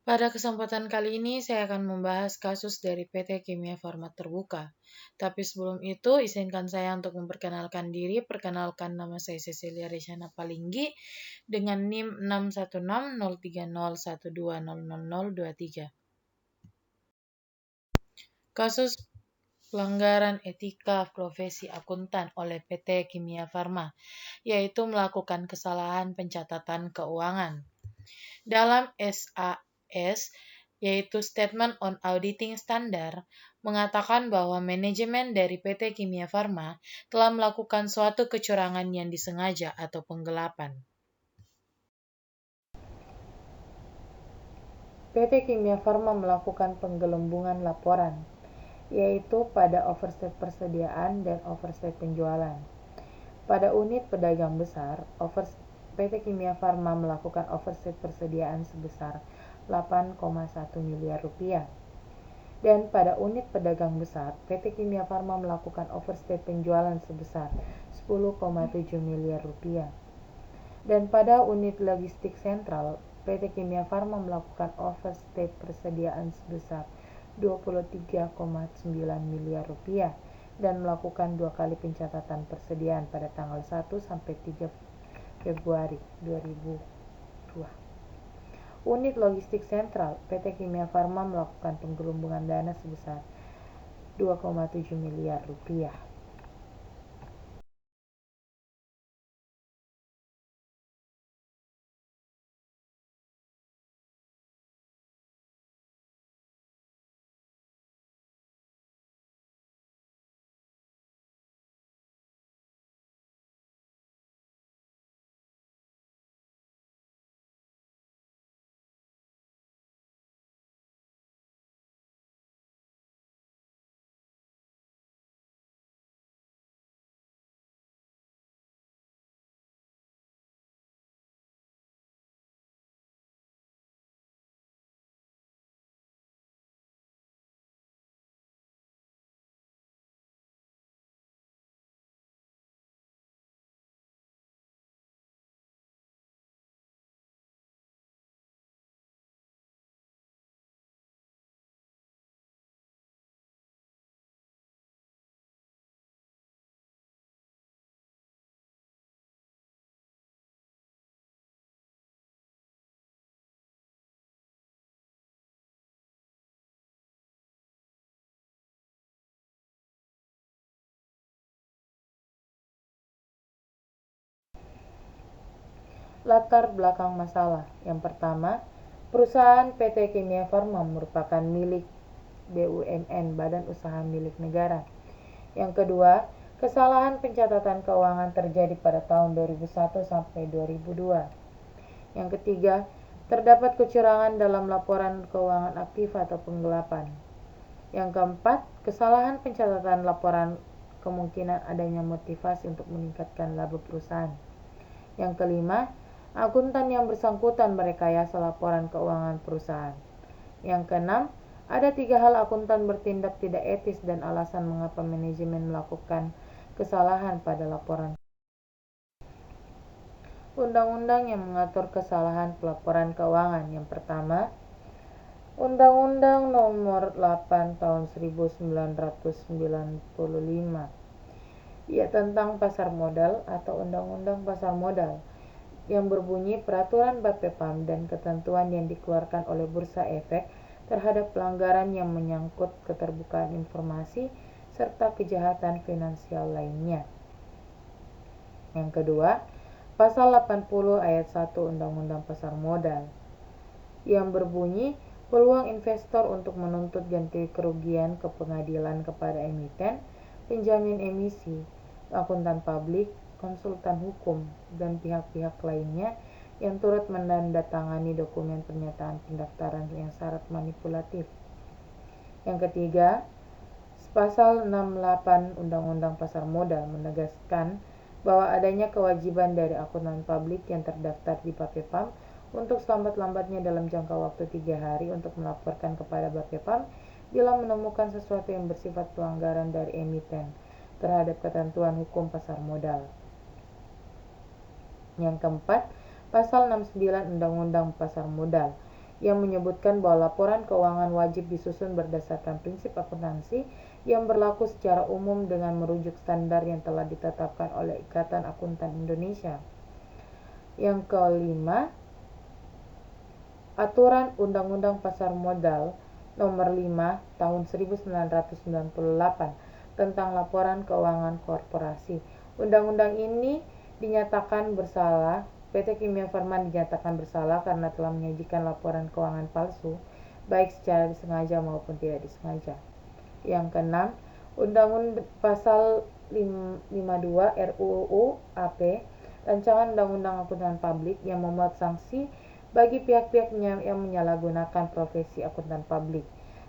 Pada kesempatan kali ini saya akan membahas kasus dari PT Kimia Farma Terbuka. Tapi sebelum itu, izinkan saya untuk memperkenalkan diri. Perkenalkan, nama saya Cecilia Resyana Palinggi dengan NIM 6160301200023. Kasus pelanggaran etika profesi akuntan oleh PT Kimia Farma, yaitu melakukan kesalahan pencatatan keuangan. Dalam SAS, yaitu Statement on Auditing Standard, mengatakan bahwa manajemen dari PT Kimia Farma telah melakukan suatu kecurangan yang disengaja atau penggelapan. PT Kimia Farma melakukan penggelembungan laporan, yaitu pada overset persediaan dan overset penjualan. Pada unit pedagang besar, PT Kimia Farma melakukan overset persediaan sebesar 8,1 miliar rupiah. Dan pada unit pedagang besar, PT Kimia Farma melakukan overset penjualan sebesar 10,7 miliar rupiah. Dan pada unit logistik sentral, PT Kimia Farma melakukan overset persediaan sebesar 23,9 miliar rupiah dan melakukan 2 kali pencatatan persediaan pada tanggal 1 sampai 3 Februari 2002. Unit logistik sentral, PT Kimia Farma melakukan penggelembungan dana sebesar 2,7 miliar rupiah. Latar belakang masalah. Yang pertama, perusahaan PT Kimia Farma merupakan milik BUMN, Badan Usaha Milik Negara. Yang kedua, kesalahan pencatatan keuangan terjadi pada tahun 2001 sampai 2002. Yang ketiga, terdapat kecurangan dalam laporan keuangan aktif atau penggelapan. Yang keempat, kesalahan pencatatan laporan kemungkinan adanya motivasi untuk meningkatkan laba perusahaan. Yang kelima, akuntan yang bersangkutan merekayasa laporan keuangan perusahaan. Yang keenam, ada 3 hal akuntan bertindak tidak etis dan alasan mengapa manajemen melakukan kesalahan pada laporan. Undang-undang yang mengatur kesalahan pelaporan keuangan. Yang pertama, Undang-Undang Nomor 8 Tahun 1995, ya, tentang pasar modal atau Undang-Undang Pasar Modal, yang berbunyi peraturan Bapepam dan ketentuan yang dikeluarkan oleh Bursa Efek terhadap pelanggaran yang menyangkut keterbukaan informasi serta kejahatan finansial lainnya. Yang kedua, Pasal 80 Ayat 1 Undang-Undang Pasar Modal, yang berbunyi peluang investor untuk menuntut ganti kerugian ke pengadilan kepada emiten, penjamin emisi, akuntan publik, konsultan hukum, dan pihak-pihak lainnya yang turut menandatangani dokumen pernyataan pendaftaran yang syarat manipulatif. Yang ketiga, Pasal 68 Undang-Undang Pasar Modal menegaskan bahwa adanya kewajiban dari akuntan publik yang terdaftar di Bapepam untuk selambat-lambatnya dalam jangka waktu 3 hari untuk melaporkan kepada Bapepam bila menemukan sesuatu yang bersifat pelanggaran dari emiten terhadap ketentuan hukum pasar modal. Yang keempat, Pasal 69 Undang-Undang Pasar Modal, yang menyebutkan bahwa laporan keuangan wajib disusun berdasarkan prinsip akuntansi yang berlaku secara umum dengan merujuk standar yang telah ditetapkan oleh Ikatan Akuntan Indonesia. Yang kelima, Aturan Undang-Undang Pasar Modal Nomor 5 Tahun 1998 tentang Laporan Keuangan Korporasi. Undang-undang ini dinyatakan bersalah PT Kimia Farma dinyatakan bersalah karena telah menyajikan laporan keuangan palsu, baik secara disengaja maupun tidak disengaja. Yang keenam, Undang-Undang Pasal 52 RUU AP, Rancangan Undang-Undang Akuntan Publik yang memuat sanksi bagi pihak-pihak yang menyalahgunakan profesi akuntan publik.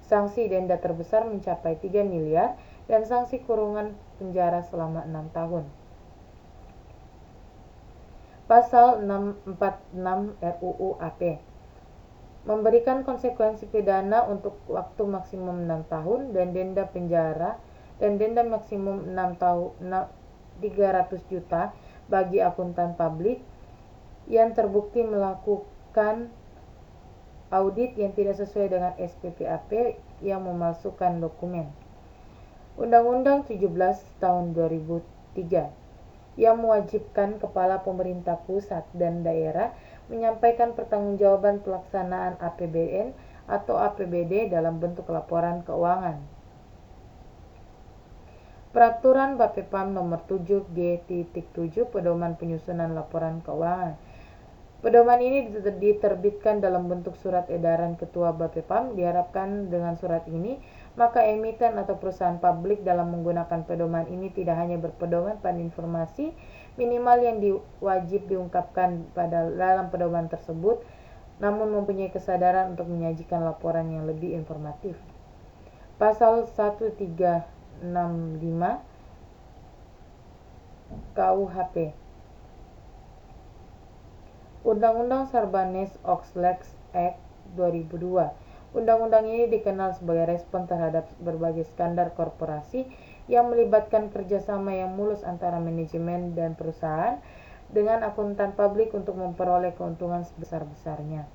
Sanksi denda terbesar mencapai 3 miliar dan sanksi kurungan penjara selama 6 tahun. Pasal 646 RUU AP memberikan konsekuensi pidana untuk waktu maksimum 6 tahun dan denda penjara dan denda maksimum 6 tahun 300 juta bagi akuntan publik yang terbukti melakukan audit yang tidak sesuai dengan SPPAP yang memalsukan dokumen. Undang-Undang 17 tahun 2003 yang mewajibkan kepala pemerintah pusat dan daerah menyampaikan pertanggungjawaban pelaksanaan APBN atau APBD dalam bentuk laporan keuangan. Peraturan Bapepam Nomor 7G.7 Pedoman Penyusunan Laporan Keuangan. Pedoman ini diterbitkan dalam bentuk surat edaran Ketua Bapepam. Diharapkan dengan surat ini, maka emiten atau perusahaan publik dalam menggunakan pedoman ini tidak hanya berpedoman pada informasi minimal yang wajib diungkapkan dalam pedoman tersebut, namun mempunyai kesadaran untuk menyajikan laporan yang lebih informatif. Pasal 1365 KUHP, Undang-Undang Sarbanes-Oxley Act 2002. Undang-undang ini dikenal sebagai respon terhadap berbagai skandal korporasi yang melibatkan kerjasama yang mulus antara manajemen dan perusahaan dengan akuntan publik untuk memperoleh keuntungan sebesar-besarnya.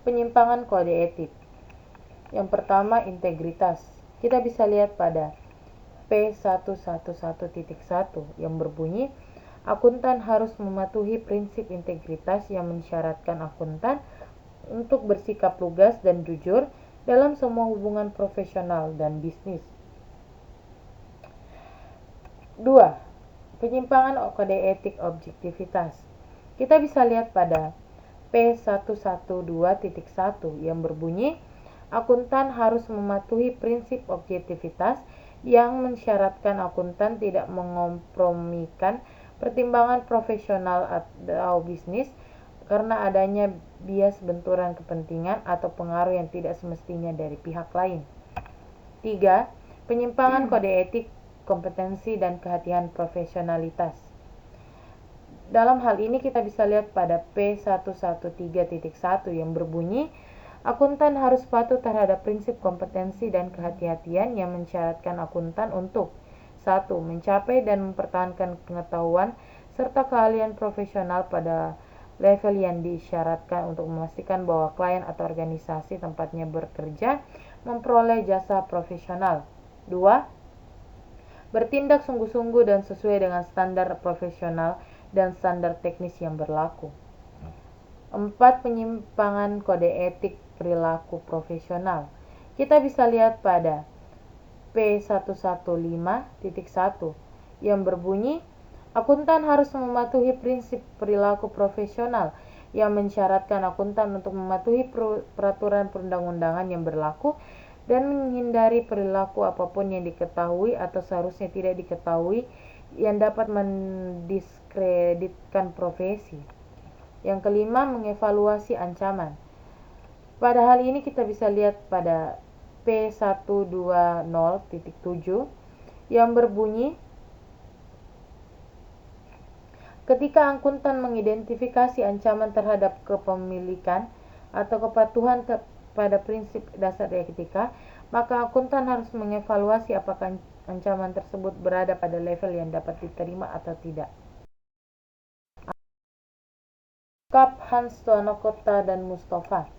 Penyimpangan kode etik. Yang pertama, integritas. Kita bisa lihat pada P111.1 yang berbunyi, akuntan harus mematuhi prinsip integritas yang mensyaratkan akuntan untuk bersikap lugas dan jujur dalam semua hubungan profesional dan bisnis. 2. Penyimpangan kode etik objektivitas. Kita bisa lihat pada P112.1 yang berbunyi, akuntan harus mematuhi prinsip objektivitas yang mensyaratkan akuntan tidak mengompromikan pertimbangan profesional atau bisnis karena adanya bias benturan kepentingan atau pengaruh yang tidak semestinya dari pihak lain. 3. Penyimpangan kode etik kompetensi dan kehati-hatian profesionalitas. Dalam hal ini kita bisa lihat pada P113.1 yang berbunyi, akuntan harus patuh terhadap prinsip kompetensi dan kehati-hatian yang mensyaratkan akuntan untuk 1. Mencapai dan mempertahankan pengetahuan serta keahlian profesional pada level yang disyaratkan untuk memastikan bahwa klien atau organisasi tempatnya bekerja memperoleh jasa profesional. 2. Bertindak sungguh-sungguh dan sesuai dengan standar profesional dan standar teknis yang berlaku. 4. Penyimpangan kode etik perilaku profesional. Kita bisa lihat pada P115.1 yang berbunyi, akuntan harus mematuhi prinsip perilaku profesional yang mensyaratkan akuntan untuk mematuhi peraturan perundang-undangan yang berlaku dan menghindari perilaku apapun yang diketahui atau seharusnya tidak diketahui yang dapat mendiskreditkan profesi. Yang kelima, mengevaluasi ancaman. Pada hal ini kita bisa lihat pada P120.7 yang berbunyi, ketika akuntan mengidentifikasi ancaman terhadap kepemilikan atau kepatuhan pada prinsip dasar etika, maka akuntan harus mengevaluasi apakah ancaman tersebut berada pada level yang dapat diterima atau tidak. Kap Hans Tuanakota dan Mustafa.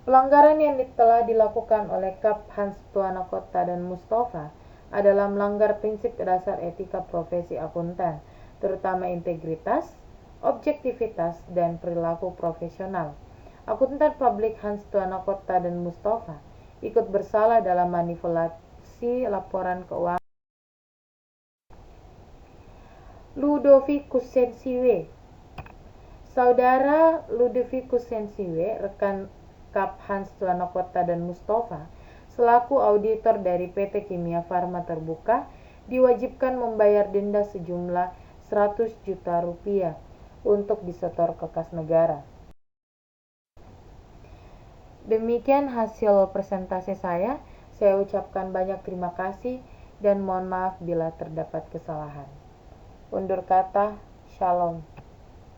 Pelanggaran yang telah dilakukan oleh Kap Hans Tuanakota dan Mustafa adalah melanggar prinsip dasar etika profesi akuntan, terutama integritas, objektivitas, dan perilaku profesional. Akuntan publik Hans Tuanakota dan Mustafa ikut bersalah dalam manipulasi laporan keuangan Ludovicus Sensiwe. Saudara Ludovicus Sensiwe, rekan Kap Hans Tuanakota dan Mustafa, selaku auditor dari PT Kimia Farma Terbuka, diwajibkan membayar denda sejumlah 100 juta rupiah untuk disetor ke kas negara. Demikian hasil presentasi saya. Saya ucapkan banyak terima kasih dan mohon maaf bila terdapat kesalahan. Undur kata, Shalom.